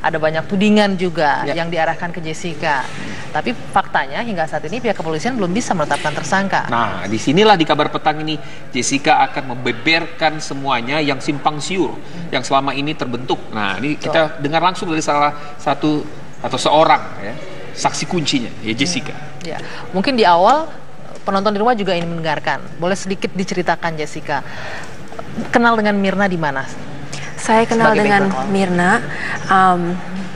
Ada banyak tudingan juga yang diarahkan ke Jessica. Tapi faktanya hingga saat ini pihak kepolisian belum bisa menetapkan tersangka. Nah, disinilah di kabar petang ini Jessica akan membeberkan semuanya yang simpang siur yang selama ini terbentuk. Nah, ini kita dengar langsung dari salah satu atau seorang ya, saksi kuncinya ya, Jessica. Ya, mungkin di awal penonton di rumah juga ingin mendengarkan. Boleh sedikit diceritakan, Jessica, kenal dengan Myrna di mana? Saya kenal dengan Myrna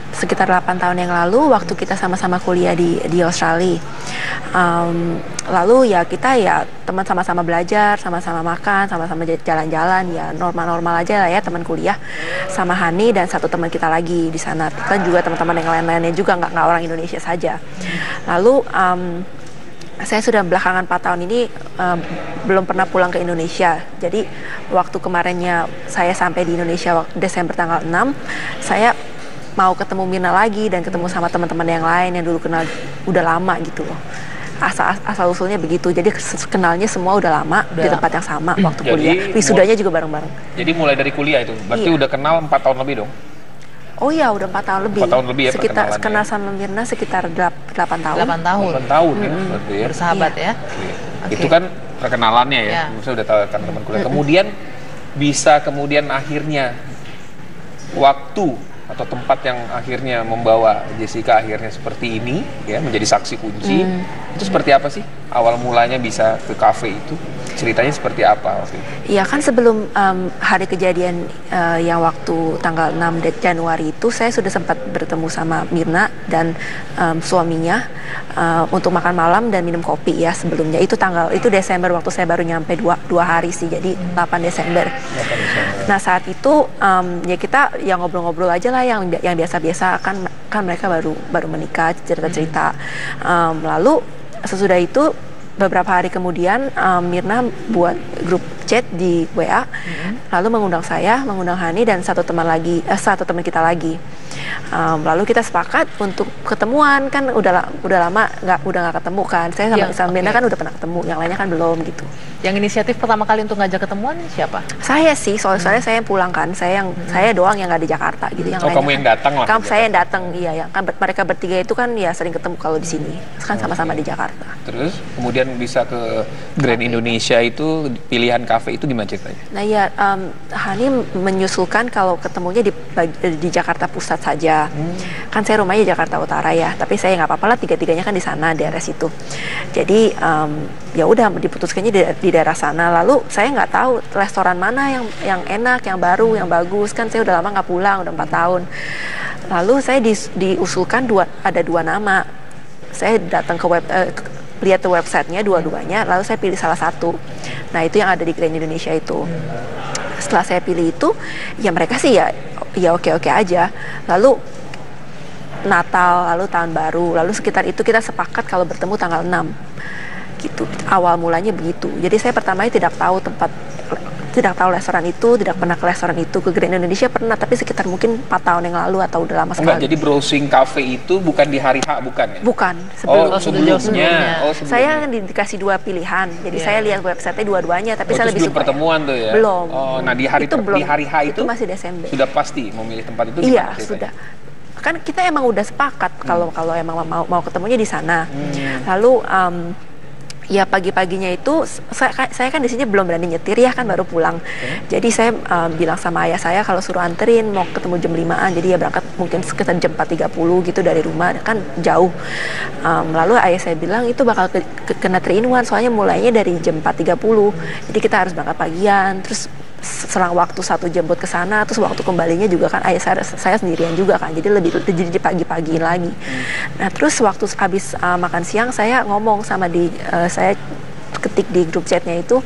sekitar 8 tahun yang lalu waktu kita sama-sama kuliah di Australia. Lalu ya kita ya teman sama-sama belajar, sama-sama makan, sama-sama jalan-jalan, ya normal-normal aja lah ya teman kuliah. Sama Hani dan satu teman kita lagi di sana. Kita juga teman-teman yang lain-lainnya juga nggak orang Indonesia saja. Lalu saya sudah belakangan 4 tahun ini belum pernah pulang ke Indonesia. Jadi waktu kemarinnya saya sampai di Indonesia Desember tanggal 6, saya mau ketemu Myrna lagi dan ketemu sama teman-teman yang lain yang dulu kenal udah lama gitu loh. Asal usulnya begitu. Jadi kenalnya semua udah lama di tempat yang sama waktu kuliah. Wisudanya juga bareng-bareng. Jadi mulai dari kuliah itu, berarti udah kenal 4 tahun lebih dong? Oh iya, udah 4 tahun lebih. 4 tahun lebih ya sekitar kenal sama Myrna sekitar 8 tahun. 8 tahun. 8 tahun ya, berarti ya. Bersahabat ya. Okay. Itu kan perkenalannya ya. Saya udah tahu kan teman kuliah. Kemudian bisa akhirnya waktu atau tempat yang akhirnya membawa Jessica akhirnya seperti ini ya, menjadi saksi kunci. Itu seperti apa sih awal mulanya bisa ke kafe itu? Ceritanya seperti apa waktu itu? Iya kan sebelum hari kejadian yang waktu tanggal 6 Januari itu saya sudah sempat bertemu sama Myrna dan suaminya untuk makan malam dan minum kopi ya sebelumnya. Itu Desember waktu saya baru nyampe 2 hari sih, jadi 8 Desember. Nah saat itu ya kita ya ngobrol-ngobrol aja lah yang biasa-biasa, kan mereka baru menikah, cerita-cerita. Lalu sesudah itu beberapa hari kemudian Myrna buat grup chat di WA, lalu mengundang saya, mengundang Hani dan satu teman kita lagi. Lalu kita sepakat untuk ketemuan, kan udah lama nggak ketemu kan. Saya sama Myrna kan udah pernah ketemu, yang lainnya kan belum gitu. Yang inisiatif pertama kali untuk ngajak ketemuan siapa? Saya sih, soalnya saya yang pulang kan, saya doang yang nggak di Jakarta gitu. Yang kamu yang datang lah. Saya yang datang, iya. Yang kan mereka bertiga itu kan ya sering ketemu kalau di sini, kan sama-sama di Jakarta. Terus kemudian bisa ke Grand Indonesia itu, pilihan kafe itu gimana ceritanya? Nah ya, Hani menyusulkan kalau ketemunya di Jakarta Pusat saja. Kan saya rumahnya Jakarta Utara ya, tapi saya nggak apa-apa lah, tiga-tiganya kan di sana, daerah situ. Jadi ya udah diputuskannya di daerah sana. Lalu saya nggak tahu restoran mana yang enak, yang baru, yang bagus. Kan saya udah lama nggak pulang, udah 4 tahun. Lalu saya diusulkan ada 2 nama. Saya datang ke lihat ke websitenya dua-duanya, lalu saya pilih salah satu. Nah itu yang ada di Grand Indonesia itu. Setelah saya pilih itu, ya mereka sih ya oke-oke aja. Lalu Natal, lalu Tahun Baru, lalu sekitar itu kita sepakat kalau bertemu tanggal 6 gitu. Awal mulanya begitu. Jadi saya pertamanya tidak tahu restoran itu, tidak pernah ke restoran itu. Ke Grand Indonesia pernah, tapi sekitar mungkin 4 tahun yang lalu atau udah lama sekali. Enggak, jadi browsing cafe itu bukan di hari H, bukan ya? Bukan, sebelumnya. Saya dikasih 2 pilihan. Jadi saya lihat website-nya dua-duanya, tapi saya lebih suka. Belum pertemuan tuh ya? Belum. Oh, nah di hari H itu masih Desember. Sudah pasti memilih tempat itu? Iya, sudah. Kan kita emang udah sepakat kalau emang mau ketemunya di sana. Lalu ya pagi-paginya itu saya kan di sini belum berani nyetir ya, kan baru pulang. Jadi saya bilang sama ayah saya kalau suruh anterin, mau ketemu jam 5-an. Jadi ya berangkat mungkin sekitar jam 4.30 gitu dari rumah, kan jauh. Lalu ayah saya bilang itu bakal kena 3-in-1, soalnya mulainya dari jam 4.30. Jadi kita harus berangkat pagian, terus selang waktu 1 jam buat ke sana, terus waktu kembalinya juga kan ayah saya sendirian juga kan, jadi jadi pagi-pagiin lagi. Nah terus waktu habis makan siang saya ngomong sama saya ketik di grup chatnya itu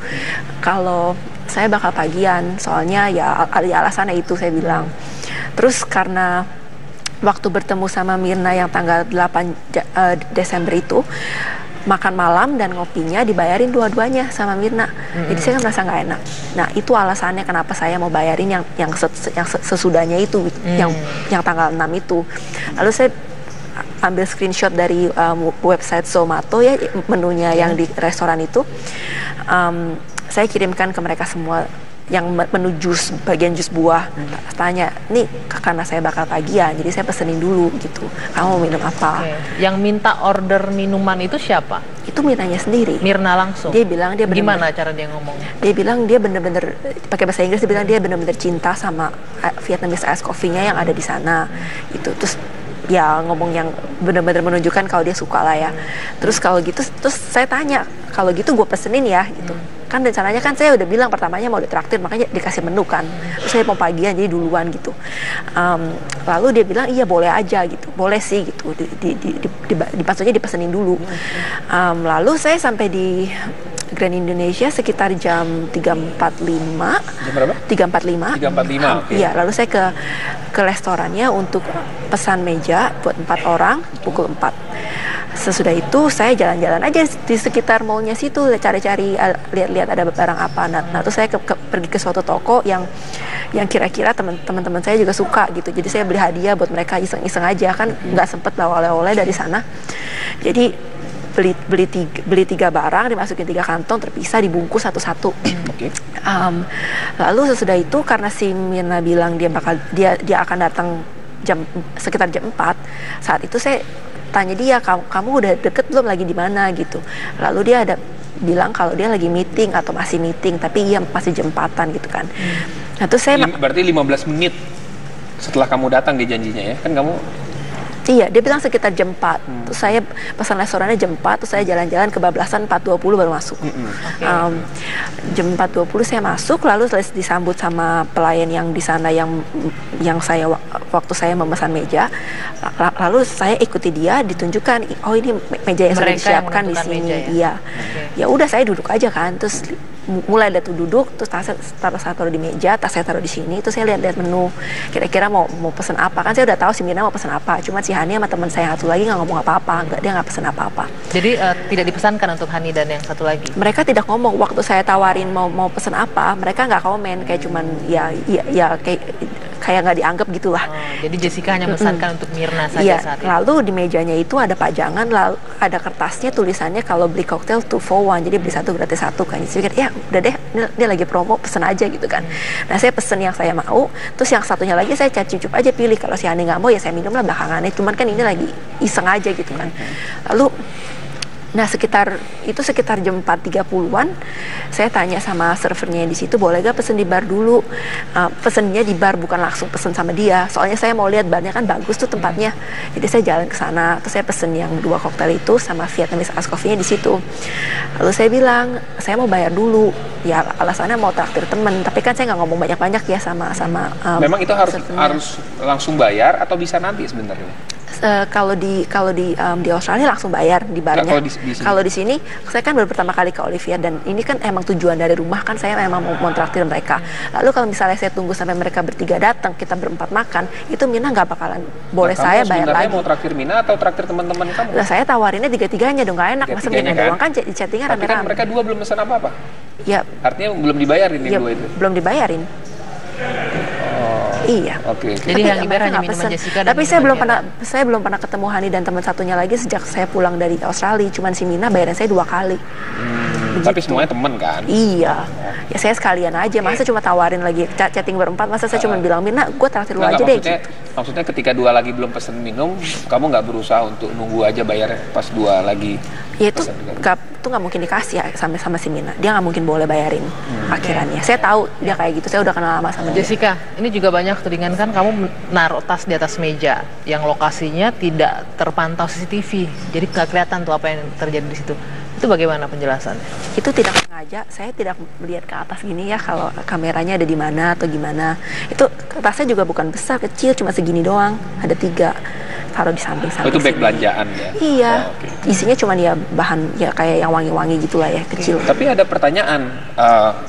kalau saya bakal pagian, soalnya ya alasannya itu saya bilang. Terus karena waktu bertemu sama Myrna yang tanggal 8 Desember itu, makan malam dan ngopinya dibayarin dua-duanya sama Myrna. Jadi saya kan merasa nggak enak. Nah itu alasannya kenapa saya mau bayarin yang sesudahnya itu, yang tanggal 6 itu. Lalu saya ambil screenshot dari website Zomato ya, menunya yang di restoran itu. Saya kirimkan ke mereka semua yang menu jus, bagian jus buah. Tanya, nih karena saya bakal tagihan, jadi saya pesenin dulu gitu. Kamu mau minum apa? Yang minta order minuman itu siapa? Itu Mirnanya sendiri. Mirna langsung? Dia bilang dia bener-bener, gimana cara dia ngomong? Dia bilang dia bener-bener, pakai bahasa Inggris, dia bilang dia bener-bener cinta sama Vietnamese ice coffee-nya yang ada di sana. Itu terus ya ngomong yang benar-benar menunjukkan kalau dia suka lah ya. Terus kalau gitu, terus saya tanya, kalau gitu gue pesenin ya gitu. Kan rencananya kan saya udah bilang pertamanya mau ditraktir, makanya dikasih menu kan. Terus saya mau pagian jadi duluan gitu. Lalu dia bilang iya boleh aja gitu, boleh sih gitu. Maksudnya dipesenin dulu. Lalu saya sampai di Grand Indonesia sekitar jam 3.45. Jam berapa? 3.45. 3.45, oke. Iya, lalu saya ke restorannya untuk pesan meja buat 4 orang pukul 4. Sesudah itu saya jalan-jalan aja di sekitar mallnya situ, cari-cari, lihat-lihat ada barang apa. Nah terus saya pergi ke suatu toko yang kira-kira teman-teman saya juga suka gitu. Jadi saya beli hadiah buat mereka, iseng-iseng aja kan, nggak sempet bawa oleh-oleh dari sana. Jadi beli 3 barang, dimasukin 3 kantong terpisah, dibungkus satu-satu. Okay. Lalu sesudah itu karena si Mirna bilang dia akan datang sekitar jam 4. Saat itu saya tanya dia, kamu udah deket belum, lagi di mana gitu. Lalu dia bilang kalau dia lagi meeting atau masih meeting, tapi iya masih jam 4-an gitu kan. Nah terus saya berarti 15 menit setelah kamu datang dia janjinya ya, kan kamu? Iya, dia bilang sekitar jam 4. Terus saya pesan restorannya jam 4, terus saya jalan-jalan kebablasan 4.20 baru masuk. Jam 4.20 saya masuk, lalu disambut sama pelayan yang di sana yang saya waktu saya memesan meja. Lalu saya ikuti dia, ditunjukkan, oh ini meja yang sudah disiapkan di sini. Meja, ya? Iya. Ya udah saya duduk aja kan, terus mulai dari duduk, terus saya taruh di meja, tas saya taruh di sini, terus saya lihat menu, kira-kira mau pesen apa. Kan saya udah tahu si Mirna mau pesen apa, cuma si Hani sama teman saya satu lagi nggak ngomong apa-apa, dia nggak pesen apa-apa. Jadi tidak dipesankan untuk Hani dan yang satu lagi? Mereka tidak ngomong. Waktu saya tawarin mau pesen apa, mereka nggak komen, kayak cuman ya kayak nggak dianggap gitulah. Jadi Jessica hanya memesankan untuk Mirna saja saat itu. Lalu di mejanya itu ada pajangan, lalu ada kertasnya tulisannya kalau beli koktail 2 for 1, jadi beli 1 gratis 1 kan. Jadi ya udah deh, ini lagi promo, pesen aja gitu kan. Nah saya pesen yang saya mau, terus yang satunya lagi saya cucup aja pilih. Kalau si Hani nggak mau ya saya minum lah belakangannya. Cuman kan ini lagi iseng aja gitu kan. Lalu sekitar jam 4.30-an saya tanya sama servernya di situ, boleh gak pesen di bar dulu. Pesennya di bar, bukan langsung pesen sama dia, soalnya saya mau lihat barnya kan bagus tuh tempatnya. Jadi saya jalan ke sana, terus saya pesen yang 2 koktail itu sama Vietnamese ice coffee-nya di situ. Lalu saya bilang saya mau bayar dulu, ya alasannya mau traktir temen, tapi kan saya nggak ngomong banyak-banyak ya sama memang itu harus langsung bayar atau bisa nanti sebenarnya? Kalau di Australia langsung bayar di barnya. Kalau di sini saya kan baru pertama kali ke Olivier, dan ini kan emang tujuan dari rumah kan, saya memang mau traktir mereka. Lalu kalau misalnya saya tunggu sampai mereka bertiga datang, kita berempat makan, itu Mirna nggak bakalan boleh saya bayar lagi. Kamu mau traktir Mirna atau traktir teman-teman kamu? Nah saya tawarinnya 3-3-nya dong, nggak enak. Masa Mirna doang kan di chattingan rame-rame. Tapi kan mereka 2 belum pesan apa-apa. Ya. Artinya belum dibayarin ya, yang 2 itu. Belum dibayarin. Iya. Oke. Jadi yang dibayar hanya minuman Jessica. Tapi saya belum pernah ketemu Hani dan teman satunya lagi sejak saya pulang dari Australia. Cuman si Mirna bayaran saya 2 kali. Tapi semuanya teman kan? Iya. Ya saya sekalian aja. Masa cuma tawarin lagi chatting berempat. Masa saya cuma bilang, Mirna, gue traktir lu aja deh. Maksudnya ketika 2 lagi belum pesen minum, kamu nggak berusaha untuk nunggu aja bayar pas 2 lagi? Ya itu nggak mungkin dikasih ya sama si Mirna. Dia nggak mungkin boleh bayarin akhirannya. Saya tahu dia kayak gitu. Saya udah kenal lama sama Jessica, ini juga banyak tudingan kan kamu naruh tas di atas meja yang lokasinya tidak terpantau CCTV. Jadi nggak kelihatan tuh apa yang terjadi di situ. Itu bagaimana penjelasannya? Itu tidak sengaja, saya tidak melihat ke atas gini ya kalau kameranya ada di mana atau gimana. Itu tasnya juga bukan besar, kecil, cuma segini doang. Ada 3, taruh di samping-samping. Itu bag belanjaan ya? Iya, isinya cuma ya bahan ya kayak yang wangi-wangi gitulah ya, kecil. Tapi ada pertanyaan,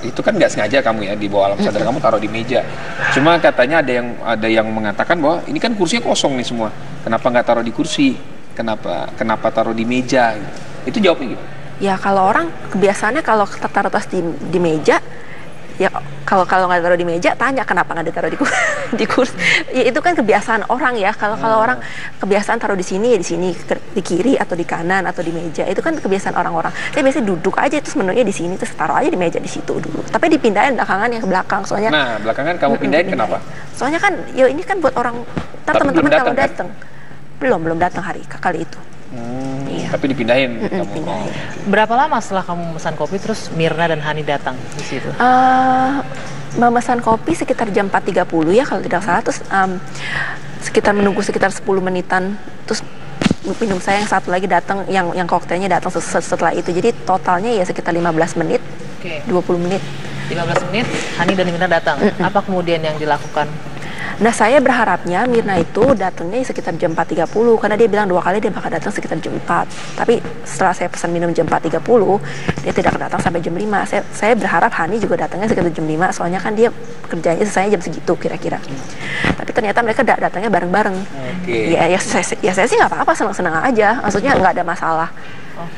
itu kan nggak sengaja kamu ya di bawah alam sadar kamu taruh di meja. Cuma katanya ada yang mengatakan bahwa ini kan kursinya kosong nih semua. Kenapa nggak taruh di kursi? Kenapa taruh di meja? Itu jawabnya gitu. Ya kalau orang kebiasaannya kalau taruh tas di meja, ya kalau nggak taruh di meja, tanya kenapa nggak ditaruh di kursi. Ya, itu kan kebiasaan orang ya. Kalau orang kebiasaan taruh di sini ya di sini, di kiri atau di kanan atau di meja, itu kan kebiasaan orang-orang. Saya biasanya duduk aja terus menunya di sini, terus taruh aja di meja di situ dulu. Tapi dipindahin belakangan yang ke belakang, soalnya. Nah, belakangan kamu pindahin kenapa? Soalnya kan ya ini kan buat orang, teman-teman kalau datang. Belum datang kali itu. Iya. Tapi dipindahin. Pindahin. Berapa lama setelah kamu memesan kopi terus Mirna dan Hani datang di situ? Memesan kopi sekitar jam 4.30 ya kalau tidak salah, terus sekitar menunggu sekitar 10 menitan, terus minum saya yang satu lagi datang, yang koktailnya datang setelah itu. Jadi totalnya ya sekitar 15 menit, 20 menit. 15 menit, Hani dan Mirna datang. Apa kemudian yang dilakukan? Nah, saya berharapnya Mirna itu datangnya sekitar jam 4.30 karena dia bilang 2 kali dia bakal datang sekitar jam 4. Tapi setelah saya pesan minum jam 4.30, dia tidak datang sampai jam 5. Saya berharap Hani juga datangnya sekitar jam 5, soalnya kan dia kerjanya selesai jam segitu kira-kira. Tapi ternyata mereka datangnya bareng-bareng. Ya saya sih nggak apa-apa, senang-senang aja. Maksudnya nggak ada masalah.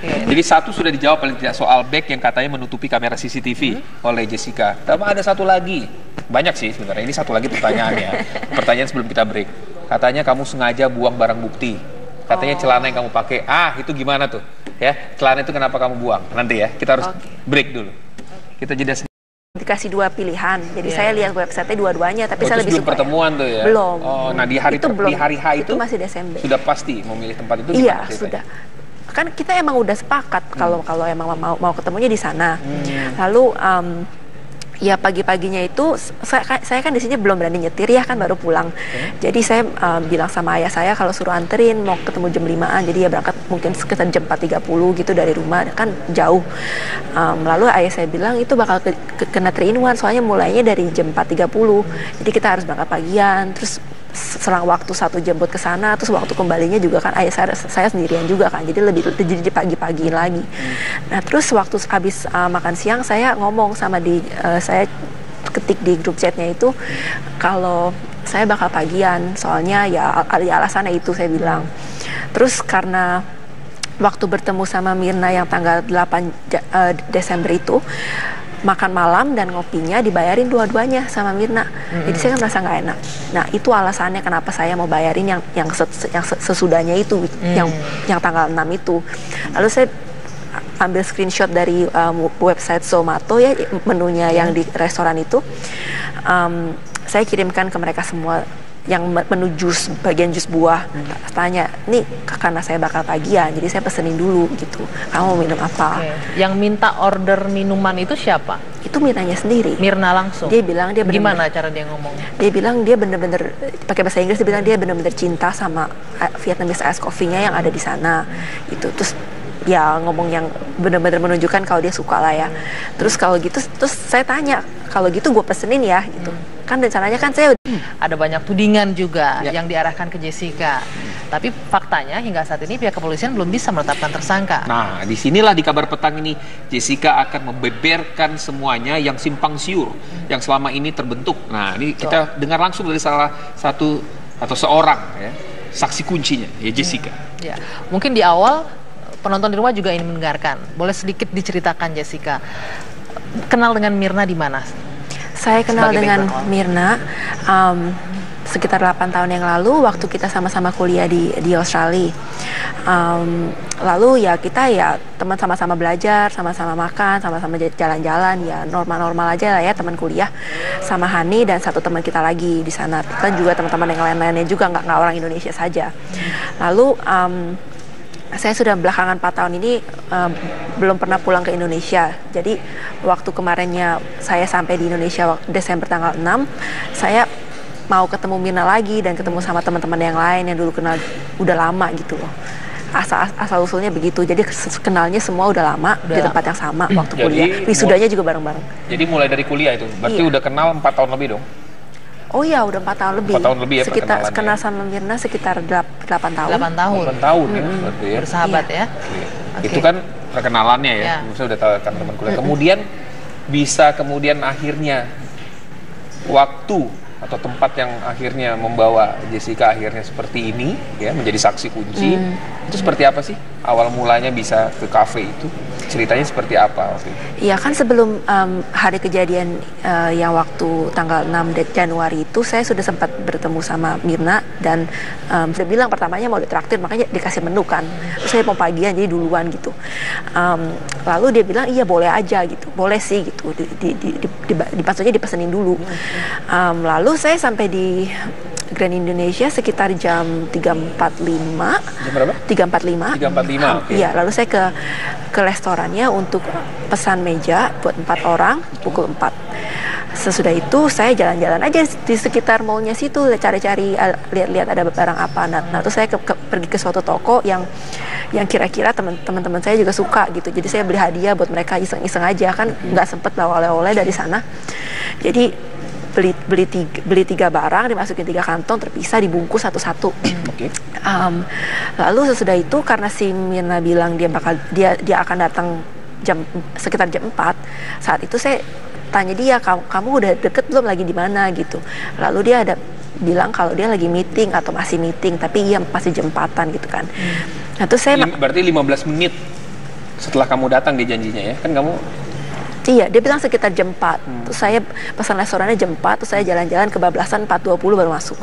Jadi satu sudah dijawab paling tidak, soal bag yang katanya menutupi kamera CCTV oleh Jessica. Tapi ada satu lagi, banyak sih sebenarnya. Ini satu lagi pertanyaannya. Pertanyaan sebelum kita break. Katanya kamu sengaja buang barang bukti. Katanya celana yang kamu pakai. Itu gimana tuh? Ya, celana itu kenapa kamu buang? Nanti ya, kita harus break dulu. Kita jeda sedikit. Dikasih 2 pilihan, jadi saya lihat website-nya dua-duanya, tapi saya lebih suka pertemuan tuh ya? Belum. Nah di hari H itu masih Desember. Sudah pasti memilih tempat itu? Iya, sudah. Kan kita emang udah sepakat kalau emang mau ketemunya di sana. Lalu ya pagi-paginya itu saya kan di sini belum berani nyetir ya, kan baru pulang. Jadi saya bilang sama ayah saya kalau suruh anterin, mau ketemu jam 5-an, jadi ya berangkat mungkin sekitar jam 4.30 gitu dari rumah, kan jauh. Lalu ayah saya bilang itu bakal kena 3-in-1, soalnya mulainya dari jam 4.30, jadi kita harus berangkat pagian, terus selang waktu 1 jam buat ke sana, terus waktu kembalinya juga kan ayah saya sendirian juga kan, jadi jadi pagi-pagiin lagi. Nah terus waktu habis makan siang saya ngomong sama saya ketik di grup chatnya itu kalau saya bakal pagian, soalnya ya alasannya itu saya bilang. Terus karena waktu bertemu sama Mirna yang tanggal 8 Desember itu, makan malam dan ngopinya dibayarin dua-duanya sama Mirna. Jadi saya kan merasa nggak enak. Nah itu alasannya kenapa saya mau bayarin yang sesudahnya itu, yang tanggal 6 itu. Lalu saya ambil screenshot dari website Zomato ya, menunya yang di restoran itu. Saya kirimkan ke mereka semua yang menu jus, bagian jus buah. Tanya, nih karena saya bakal pagian, jadi saya pesenin dulu gitu. Kamu mau minum apa? Yang minta order minuman itu siapa? Itu Mirnanya sendiri. Mirna langsung? Dia bilang dia bener-bener, gimana cara dia ngomong? Dia bilang dia bener-bener, pakai bahasa Inggris, dia bilang dia bener-bener cinta sama Vietnamese ice coffee-nya yang ada di sana. Gitu. Terus ya ngomong yang benar-benar menunjukkan kalau dia suka lah ya. Terus kalau gitu, terus saya tanya, kalau gitu gue pesenin ya gitu. Kan rencananya kan saya ada banyak tudingan juga yang diarahkan ke Jessica. Tapi faktanya hingga saat ini pihak kepolisian belum bisa menetapkan tersangka. Nah, disinilah di kabar petang ini Jessica akan membeberkan semuanya yang simpang siur yang selama ini terbentuk. Nah, ini kita dengar langsung dari salah satu atau seorang ya, saksi kuncinya ya, Jessica. Ya, mungkin di awal penonton di rumah juga ingin mendengarkan. Boleh sedikit diceritakan Jessica, kenal dengan Mirna di mana? Saya kenal dengan Mirna sekitar 8 tahun yang lalu waktu kita sama-sama kuliah di Australia. Lalu ya kita ya teman, sama-sama belajar, sama-sama makan, sama-sama jalan-jalan, ya normal-normal aja lah ya, teman kuliah. Sama Hani dan satu teman kita lagi di sana. Kita juga teman-teman yang lain-lainnya juga, nggak orang Indonesia saja. Lalu saya sudah belakangan 4 tahun ini belum pernah pulang ke Indonesia. Jadi waktu kemarinnya saya sampai di Indonesia Desember tanggal 6, saya mau ketemu Mirna lagi dan ketemu sama teman-teman yang lain yang dulu kenal udah lama gitu loh. Asal usulnya begitu. Jadi kenalnya semua udah lama di tempat yang sama waktu kuliah. Wisudanya juga bareng-bareng. Jadi mulai dari kuliah itu, berarti udah kenal 4 tahun lebih dong? Oh iya, udah 4 tahun lebih. 4 tahun lebih ya, sekitar kenal sama Mirna sekitar 8 tahun. 8 tahun. 8 tahun ya, berarti ya. Bersahabat ya. Itu kan perkenalannya ya. Saya udah tahu kan teman kuliah. Kemudian bisa akhirnya waktu atau tempat yang akhirnya membawa Jessica akhirnya seperti ini ya, menjadi saksi kunci. Itu seperti apa sih awal mulanya bisa ke kafe itu? ceritanya seperti apa waktu itu? Iya kan sebelum hari kejadian yang waktu tanggal 6 Januari itu saya sudah sempat bertemu sama Mirna dan dia bilang pertamanya mau ditraktir, makanya dikasih menu kan. Terus saya mau pagian jadi duluan gitu. Lalu dia bilang iya boleh aja gitu, boleh sih gitu. Maksudnya dipesenin dulu. Lalu saya sampai di Grand Indonesia sekitar jam 3.45. Jam berapa? 3.45. 3.45. Okay. Iya, lalu saya ke restorannya untuk pesan meja buat 4 orang pukul 4. Sesudah itu saya jalan-jalan aja di sekitar mallnya situ, cari-cari lihat-lihat ada barang apa. Nah terus saya pergi ke suatu toko yang kira-kira teman-teman saya juga suka gitu. Jadi saya beli hadiah buat mereka iseng-iseng aja kan, nggak sempet bawa oleh-oleh dari sana. Jadi beli 3 barang, dimasukin 3 kantong terpisah, dibungkus satu-satu. Okay. Lalu sesudah itu karena si Mirna bilang dia akan datang sekitar jam 4. Saat itu saya tanya dia, kamu udah deket belum, lagi di mana gitu. Lalu dia bilang kalau dia lagi meeting atau masih meeting, tapi iya masih jam 4-an gitu kan. Nah terus saya berarti 15 menit setelah kamu datang dia janjinya ya, kan kamu. Iya, dia bilang sekitar jam 4. Terus saya pesan restorannya jam 4, terus saya jalan-jalan kebablasan 4.20 baru masuk.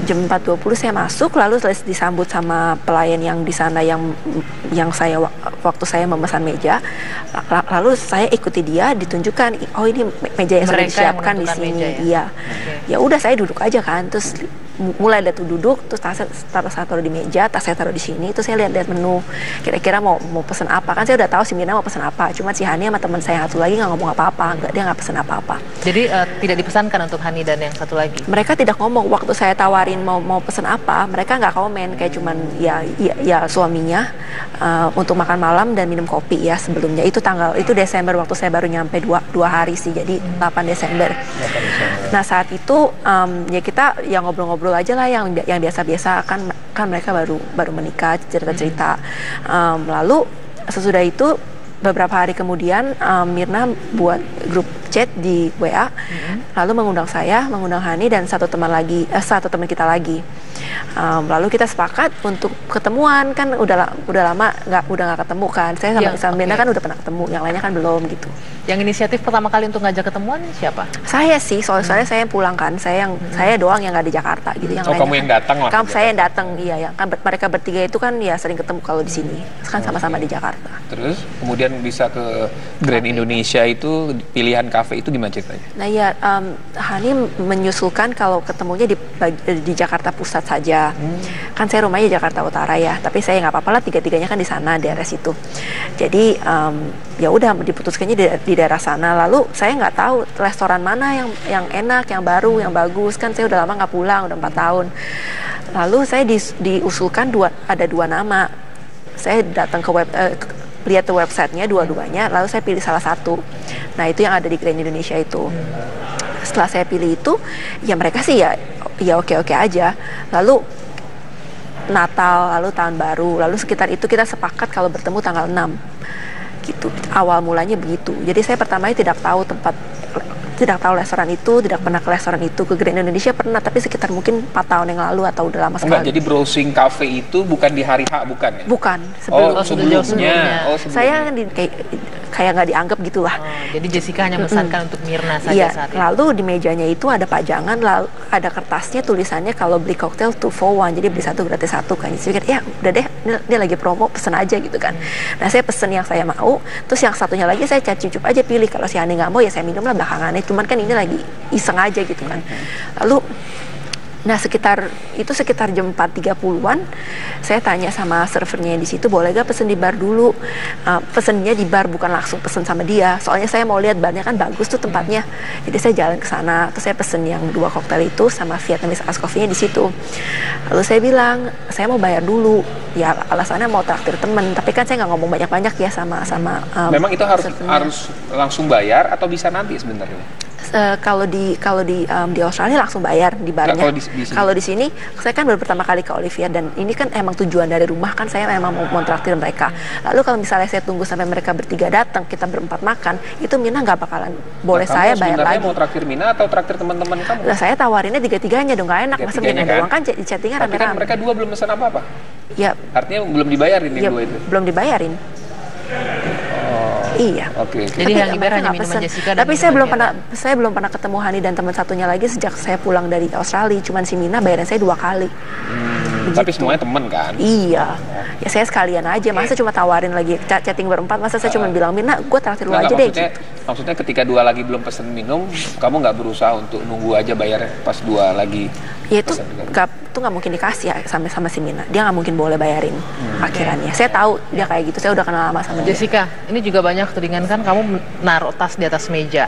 Jam 4.20 saya masuk, lalu disambut sama pelayan yang di sana yang saya waktu saya memesan meja. Lalu saya ikuti dia, ditunjukkan, oh ini meja yang sudah disiapkan di sini. Iya. Ya udah saya duduk aja kan, terus mulai dari duduk, terus saya taruh di meja, tas saya taruh di sini, terus saya lihat menu, kira-kira mau pesen apa. Kan saya udah tahu si Mirna mau pesen apa, cuma si Hani sama teman saya yang satu lagi nggak ngomong apa-apa, dia nggak pesen apa-apa. Jadi tidak dipesankan untuk Hani dan yang satu lagi? Mereka tidak ngomong. Waktu saya tawarin mau pesen apa, mereka nggak komen, kayak cuman ya suaminya untuk makan malam dan minum kopi ya sebelumnya. Itu Desember, waktu saya baru nyampe 2 hari sih, jadi 8 Desember. Nah saat itu ya kita yang ngobrol-ngobrol aja lah, yang biasa-biasa kan mereka baru menikah, cerita-cerita. Lalu sesudah itu beberapa hari kemudian Mirna buat grup chat di WA, lalu mengundang saya, mengundang Hani dan satu teman kita lagi. Lalu kita sepakat untuk ketemuan, kan udah lama nggak ketemu kan. Saya sama Mirna kan udah pernah ketemu, yang lainnya kan belum gitu. Yang inisiatif pertama kali untuk ngajak ketemuan siapa? Saya sih, soalnya saya yang pulang kan, saya doang yang nggak di Jakarta gitu. Yang lainnya kamu yang datang lah? Saya yang datang, iya. Kan mereka bertiga itu kan ya sering ketemu kalau di sini, kan sama-sama di Jakarta. Terus kemudian bisa ke Grand Indonesia itu, pilihan kafe itu gimana ceritanya? Nah ya, Hani menyusulkan kalau ketemunya di Jakarta Pusat saja. Kan saya rumahnya Jakarta Utara ya, tapi saya nggak apa-apa lah, tiga-tiganya kan di sana, daerah situ. Jadi ya udah diputuskannya di daerah sana. Lalu saya nggak tahu restoran mana yang enak, yang baru, yang bagus. Kan saya udah lama nggak pulang, udah 4 tahun. Lalu saya diusulkan ada 2 nama. Saya datang ke lihat ke websitenya dua-duanya, lalu saya pilih salah satu. Nah itu yang ada di Grand Indonesia itu. Setelah saya pilih itu, ya mereka sih ya oke-oke aja. Lalu Natal, lalu Tahun Baru, lalu sekitar itu kita sepakat kalau bertemu tanggal 6 gitu. Awal mulanya begitu. Jadi saya pertamanya tidak tahu restoran itu, tidak pernah ke restoran itu. Ke Grand Indonesia pernah, tapi sekitar mungkin 4 tahun yang lalu atau udah lama sekali. Enggak, jadi browsing cafe itu bukan di hari H, bukan ya? Bukan, sebelumnya. Saya kayak nggak dianggap gitulah. Jadi Jessica hanya memesankan untuk Mirna saja saat itu. Lalu di mejanya itu ada pajangan, lalu ada kertasnya tulisannya kalau beli koktail 2 for 1, jadi beli 1 gratis 1 kan. Jadi pikir, ya udah deh, ini lagi promo, pesen aja gitu kan. Nah saya pesen yang saya mau, terus yang satunya lagi saya cucup aja pilih. Kalau si Hani nggak mau ya saya minum lah belakangannya. Cuman kan ini lagi iseng aja gitu kan. Lalu sekitar jam 4.30-an saya tanya sama servernya di situ, boleh gak pesen di bar dulu. Pesennya di bar, bukan langsung pesen sama dia. Soalnya saya mau lihat barnya kan bagus tuh tempatnya. Jadi saya jalan ke sana, terus saya pesen yang 2 koktail itu sama Vietnamese Ice Coffee-nya di situ. Lalu saya bilang, saya mau bayar dulu. Ya alasannya mau traktir temen, tapi kan saya nggak ngomong banyak-banyak ya sama memang itu harus langsung bayar atau bisa nanti sebenarnya? Kalau di Australia langsung bayar di barnya. Kalau di sini saya kan baru pertama kali ke Olivia, dan ini kan emang tujuan dari rumah kan, saya memang mau traktir mereka. Lalu kalau misalnya saya tunggu sampai mereka bertiga datang, kita berempat makan, itu Mina nggak bakalan boleh saya bayar lagi. Mau traktir Mina atau traktir teman-teman kamu? Nah saya tawarinnya 3-tiganya dong, nggak enak masa Mina doang kan di chattingan rame-rame. Tapi kan mereka 2 belum pesan apa-apa. Ya. Artinya belum dibayarin yang 2 itu. Belum dibayarin. Iya. Oke. Jadi Tapi Hani Ber mereka hanya nggak minuman pesen. Jessica dan Tapi saya belum minuman pernah ketemu Hani dan teman satunya lagi sejak saya pulang dari Australia. Cuman si Mina bayaran saya 2 kali. Tapi semuanya temen kan? Iya. Ya saya sekalian aja. Masa cuma tawarin lagi chatting berempat. Masa saya cuma bilang, Mina, gue traktir lu aja deh. Maksudnya ketika 2 lagi belum pesen minum, kamu nggak berusaha untuk nunggu aja bayarnya pas 2 lagi? Ya itu nggak mungkin dikasih ya sama si Mina. Dia nggak mungkin boleh bayarin akhirannya. Saya tahu dia kayak gitu. Saya udah kenal lama sama dia. Jessica, ini juga banyak tudingan kan kamu naruh tas di atas meja.